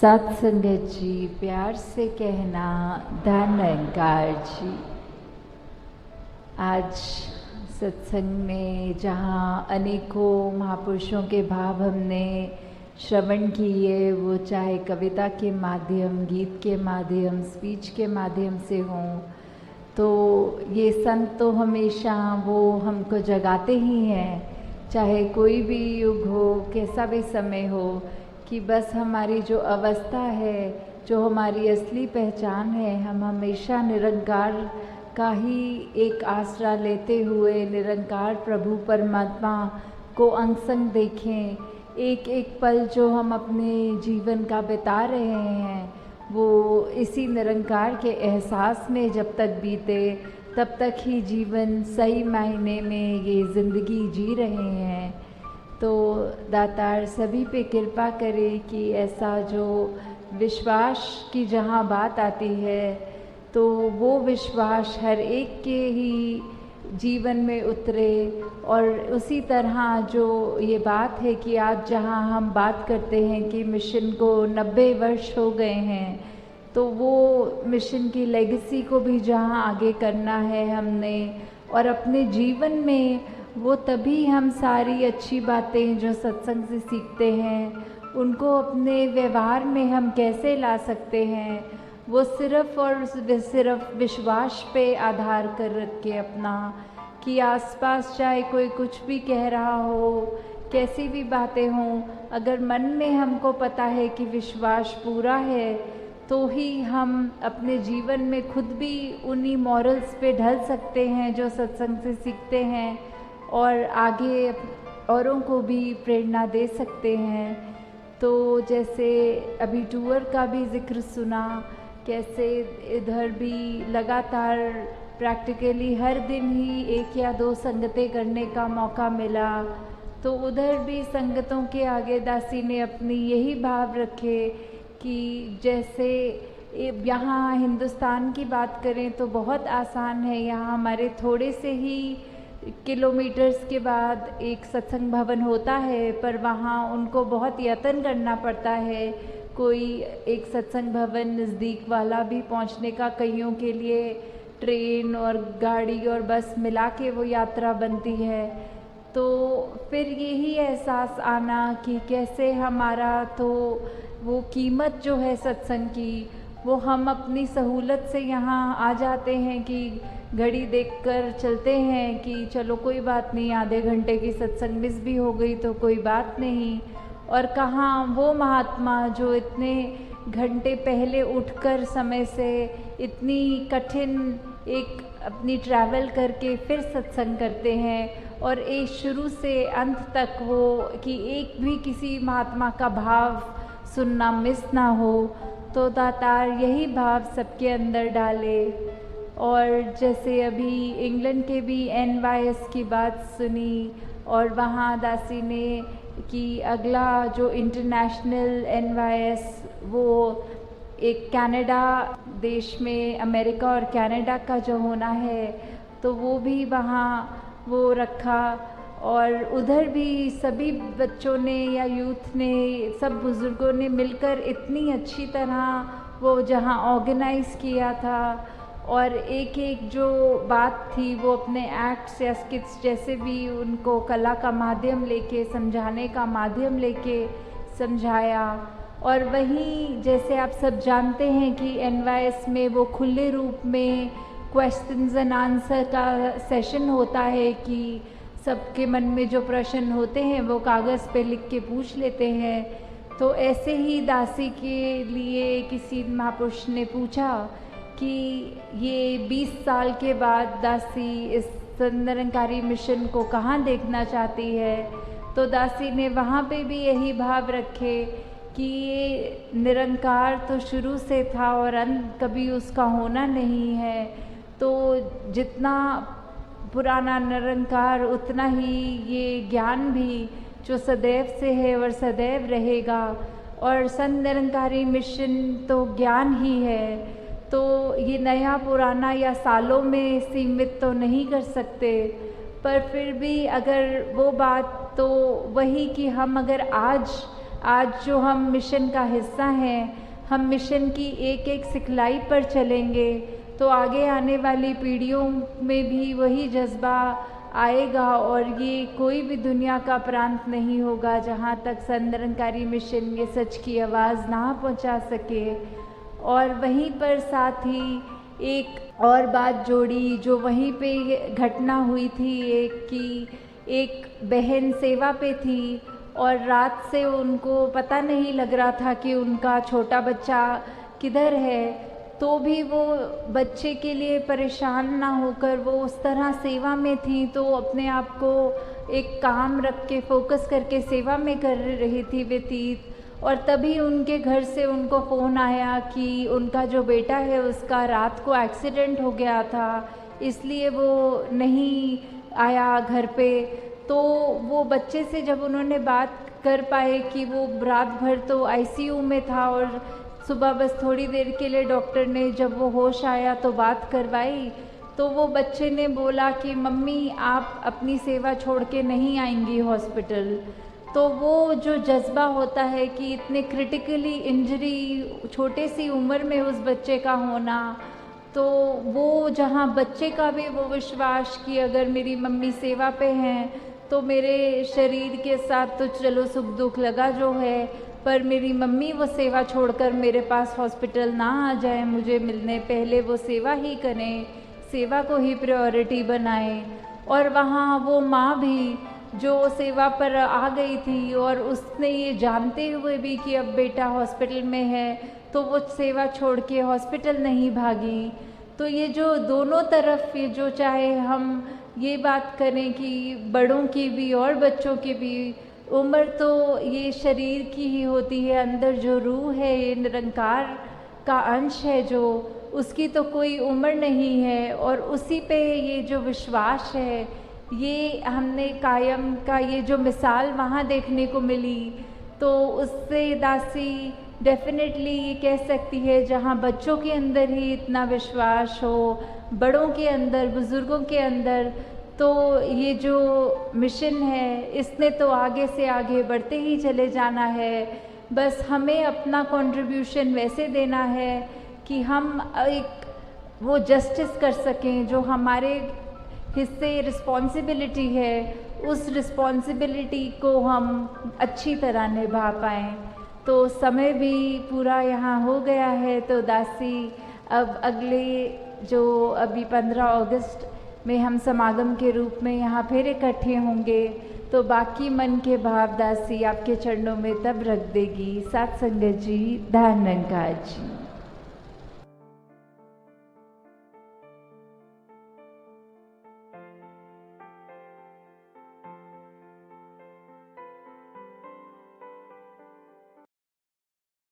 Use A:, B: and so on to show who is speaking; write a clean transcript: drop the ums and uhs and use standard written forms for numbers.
A: सत्संगत जी, प्यार से कहना धन निरंकार जी। आज सत्संग में जहाँ अनेकों महापुरुषों के भाव हमने श्रवण किए, वो चाहे कविता के माध्यम, गीत के माध्यम, स्पीच के माध्यम से हों, तो ये संत तो हमेशा वो हमको जगाते ही हैं, चाहे कोई भी युग हो, कैसा भी समय हो, कि बस हमारी जो अवस्था है, जो हमारी असली पहचान है, हम हमेशा निरंकार का ही एक आसरा लेते हुए निरंकार प्रभु परमात्मा को अंग संग देखें। एक एक पल जो हम अपने जीवन का बिता रहे हैं, वो इसी निरंकार के एहसास में जब तक बीते, तब तक ही जीवन सही मायने में ये ज़िंदगी जी रहे हैं। तो दातार सभी पे कृपा करे कि ऐसा जो विश्वास की जहाँ बात आती है, तो वो विश्वास हर एक के ही जीवन में उतरे। और उसी तरह जो ये बात है कि आज जहाँ हम बात करते हैं कि मिशन को 90 वर्ष हो गए हैं, तो वो मिशन की लेगेसी को भी जहाँ आगे करना है हमने, और अपने जीवन में वो तभी हम सारी अच्छी बातें जो सत्संग से सीखते हैं, उनको अपने व्यवहार में हम कैसे ला सकते हैं, वो सिर्फ़ और सिर्फ विश्वास पे आधार कर रख के अपना, कि आसपास चाहे कोई कुछ भी कह रहा हो, कैसी भी बातें हों, अगर मन में हमको पता है कि विश्वास पूरा है, तो ही हम अपने जीवन में खुद भी उन्हीं मॉरल्स पे ढल सकते हैं जो सत्संग से सीखते हैं, और आगे औरों को भी प्रेरणा दे सकते हैं। तो जैसे अभी टूर का भी जिक्र सुना, कैसे इधर भी लगातार प्रैक्टिकली हर दिन ही 1 या 2 संगतें करने का मौका मिला, तो उधर भी संगतों के आगे दासी ने अपनी यही भाव रखे कि जैसे यहाँ हिंदुस्तान की बात करें तो बहुत आसान है, यहाँ हमारे थोड़े से ही किलोमीटर्स के बाद एक सत्संग भवन होता है, पर वहाँ उनको बहुत यत्न करना पड़ता है। कोई एक सत्संग भवन नज़दीक वाला भी पहुँचने का कईयों के लिए ट्रेन और गाड़ी और बस मिला के वो यात्रा बनती है। तो फिर यही एहसास आना कि कैसे हमारा तो वो कीमत जो है सत्संग की, वो हम अपनी सहूलत से यहाँ आ जाते हैं कि घड़ी देखकर चलते हैं कि चलो कोई बात नहीं, आधे घंटे की सत्संग मिस भी हो गई तो कोई बात नहीं। और कहाँ वो महात्मा जो इतने घंटे पहले उठकर समय से इतनी कठिन एक अपनी ट्रैवल करके फिर सत्संग करते हैं, और एक शुरू से अंत तक वो कि एक भी किसी महात्मा का भाव सुनना मिस ना हो। तो दातार यही भाव सबके अंदर डाले। और जैसे अभी इंग्लैंड के भी NYS की बात सुनी, और वहाँ दासी ने कि अगला जो इंटरनेशनल NYS वो एक कनाडा देश में, अमेरिका और कनाडा का जो होना है, तो वो भी वहाँ वो रखा। और उधर भी सभी बच्चों ने या यूथ ने, सब बुज़ुर्गों ने मिलकर इतनी अच्छी तरह वो जहाँ ऑर्गेनाइज़ किया था, और एक एक जो बात थी वो अपने एक्ट्स या स्किट्स जैसे भी उनको कला का माध्यम लेके, समझाने का माध्यम लेके समझाया। और वहीं जैसे आप सब जानते हैं कि NYS में वो खुले रूप में क्वेश्चंस एंड आंसर का सेशन होता है कि सबके मन में जो प्रश्न होते हैं वो कागज़ पे लिख के पूछ लेते हैं। तो ऐसे ही दासी के लिए किसी महापुरुष ने पूछा कि ये 20 साल के बाद दासी इस निरंकारी मिशन को कहाँ देखना चाहती है। तो दासी ने वहाँ पे भी यही भाव रखे कि ये निरंकार तो शुरू से था और अंत कभी उसका होना नहीं है, तो जितना पुराना निरंकार उतना ही ये ज्ञान भी जो सदैव से है और सदैव रहेगा। और संत निरंकारी मिशन तो ज्ञान ही है, तो ये नया पुराना या सालों में सीमित तो नहीं कर सकते, पर फिर भी अगर वो बात तो वही कि हम अगर आज आज जो हम मिशन का हिस्सा हैं, हम मिशन की एक एक सिखलाई पर चलेंगे तो आगे आने वाली पीढ़ियों में भी वही जज्बा आएगा और ये कोई भी दुनिया का प्रांत नहीं होगा जहाँ तक संत निरंकारी मिशन ये सच की आवाज़ ना पहुँचा सके। और वहीं पर साथ ही एक और बात जोड़ी जो वहीं पे घटना हुई थी एक बहन सेवा पे थी और रात से उनको पता नहीं लग रहा था कि उनका छोटा बच्चा किधर है, तो भी वो बच्चे के लिए परेशान ना होकर वो उस तरह सेवा में थी, तो अपने आप को एक काम रख के फोकस करके सेवा में कर रही थी व्यतीत। और तभी उनके घर से उनको फ़ोन आया कि उनका जो बेटा है उसका रात को एक्सीडेंट हो गया था, इसलिए वो नहीं आया घर पे। तो वो बच्चे से जब उन्होंने बात कर पाए कि वो रात भर तो आईसीयू में था और सुबह बस थोड़ी देर के लिए डॉक्टर ने जब वो होश आया तो बात करवाई, तो वो बच्चे ने बोला कि मम्मी आप अपनी सेवा छोड़ के नहीं आएंगी हॉस्पिटल। तो वो जो जज्बा होता है कि इतने क्रिटिकली इंजरी छोटे सी उम्र में उस बच्चे का होना, तो वो जहाँ बच्चे का भी वो विश्वास कि अगर मेरी मम्मी सेवा पे हैं तो मेरे शरीर के साथ तो चलो सुख दुख लगा जो है, पर मेरी मम्मी वो सेवा छोड़कर मेरे पास हॉस्पिटल ना आ जाए मुझे मिलने, पहले वो सेवा ही करें, सेवा को ही प्रायोरिटी बनाएं। और वहाँ वो माँ भी जो सेवा पर आ गई थी और उसने ये जानते हुए भी कि अब बेटा हॉस्पिटल में है तो वो सेवा छोड़ के हॉस्पिटल नहीं भागी। तो ये जो दोनों तरफ ये जो चाहे हम ये बात करें कि बड़ों की भी और बच्चों की भी उम्र तो ये शरीर की ही होती है, अंदर जो रूह है ये निरंकार का अंश है जो उसकी तो कोई उम्र नहीं है। और उसी पे ये जो विश्वास है ये हमने कायम का ये जो मिसाल वहाँ देखने को मिली, तो उससे दासी डेफिनेटली ये कह सकती है जहाँ बच्चों के अंदर ही इतना विश्वास हो, बड़ों के अंदर, बुज़ुर्गों के अंदर, तो ये जो मिशन है इसने तो आगे से आगे बढ़ते ही चले जाना है। बस हमें अपना कंट्रीब्यूशन वैसे देना है कि हम एक वो जस्टिस कर सकें जो हमारे हिस्से रिस्पॉन्सिबिलिटी है, उस रिस्पॉन्सिबिलिटी को हम अच्छी तरह निभा पाएँ। तो समय भी पूरा यहाँ हो गया है, तो दासी अब अगले जो अभी 15 अगस्त में हम समागम के रूप में यहाँ फिर इकट्ठे होंगे, तो बाकी मन के भाव दासी आपके चरणों में तब रख देगी। साथ संगत जी, धन निरंकार जी।